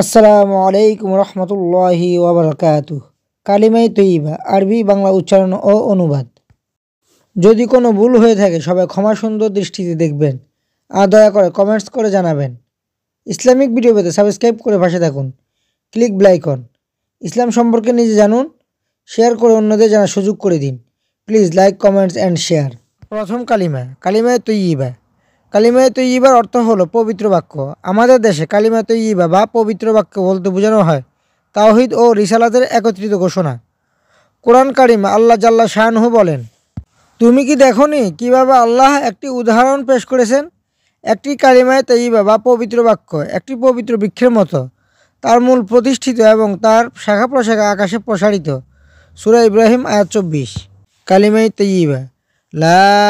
আসসালামু আলাইকুম রহমতুল্লাহি ওয়াবারাকাতুহ। কালিমায়ে তৈয়্যিবা আরবি বাংলা উচ্চারণ ও অনুবাদ। যদি কোনো ভুল হয়ে থাকে সবাই ক্ষমা সুন্দর দৃষ্টিতে দেখবেন আর দয়া করে কমেন্টস করে জানাবেন। ইসলামিক ভিডিও পেতে সাবস্ক্রাইব করে পাশে থাকুন। Click bell icon. ইসলাম সম্পর্কে নিজে জানুন, শেয়ার করে অন্যদের জানার সুযোগ করে দিন। Please like, comments and share. প্রথম কালিমায়ে তৈয়্যিবা। কালিমায়ে তৈয়্যিবার অর্থ হলো পবিত্র বাক্য। আমাদের দেশে কালিমায়ে তৈয়্যিবা বা পবিত্র বাক্য বলতে বোঝানো হয় তাওহীদ ও রিসালাতের একত্রিত ঘোষণা। কোরআন কারিমে আল্লাহ জাল্লা শাআনহু বলেন, তুমি কি দেখোনি কিভাবে আল্লাহ একটি উদাহরণ পেশ করেছেন? একটি কালিমায়ে তৈয়্যিবা বা পবিত্র বাক্য একটি পবিত্র বৃক্ষের মতো, তার মূল প্রতিষ্ঠিত এবং তার শাখা প্রশাখা আকাশে প্রসারিত। সূরা ইব্রাহিম আয়াত 24। কালিমায়ে তৈয়্যিবা। লা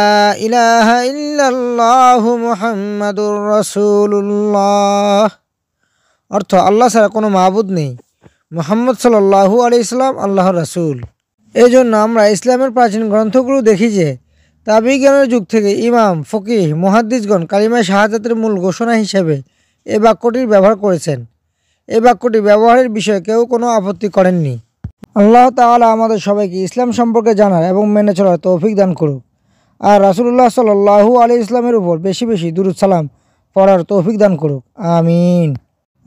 ইলাহা ইল্লাল্লাহু মুহাম্মাদুর রাসূলুল্লাহ। অর্থ, আল্লাহ ছাড়া কোনো মাবুদ নেই, মুহাম্মদ সাল্লাল্লাহু আলাইহি সাল্লাম আল্লাহর রাসূল। এই জন্য আমরা ইসলামের প্রাচীন গ্রন্থগুলো দেখি যে তাবিঈগণের যুগ থেকে ইমাম, ফকিহ, মুহাদ্দিসগণ কালিমায়ে শাহাদাতের মূল ঘোষণা হিসেবে এই বাক্যটির ব্যবহার করেছেন। এই বাক্যটি ব্যবহারের বিষয়ে কেউ কোনো আপত্তি করেননি। আল্লাহ তাআলা আমাদের সবাইকে ইসলাম সম্পর্কে জানার এবং মেনে চলার তৌফিক দান করুক, আর রাসূলুল্লাহ সাল্লাল্লাহু আলাইহি ইসলামের উপর বেশি বেশি দুরূদ সালাম পড়ার তৌফিক দান করুক। আমিন।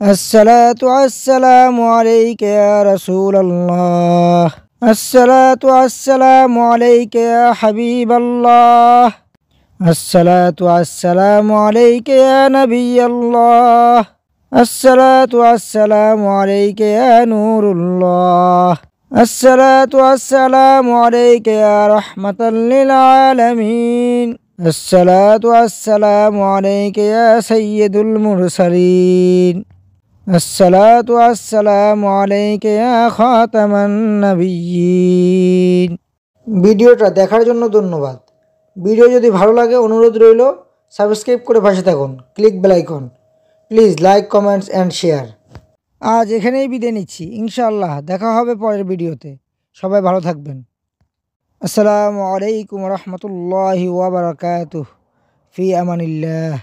আসসালাতু আসসালামু আলাইকা ইয়া রাসূলাল্লাহ। আসসালাতু আসসালামু আলাইকা ইয়া হাবিবাল্লাহ। আসসালাতু আসসালামু আলাইকা ইয়া নবিয়াল্লাহ। আসসালাতু আসসালামু আলাইকা ইয়া নূরুল্লাহ। আসসালাতু আসসালামু আলাইকা ইয়া রাহমাতাল লিল আলামিন। আসসালাতু আসসালামু আলাইকা ইয়া সাইয়্যিদুল মুরসালিন। আসসালাতু আসসালামু আলাইকা ইয়া খাতামান নাবিয়্যিন। ভিডিওটা দেখার জন্য ধন্যবাদ। ভিডিও যদি ভালো লাগে অনুরোধ রইল সাবস্ক্রাইব করে পাশে থাকুন। Click bell icon. Please like, comments and share. আজ এখানেই বিদায় নিচ্ছি। ইনশাআল্লাহ দেখা হবে পরের ভিডিওতে। সবাই ভালো থাকবেন। আসসালামু আলাইকুম রহমতুল্লাহি ওয়া বারাকাতুহু। ফি আমানিল্লাহ।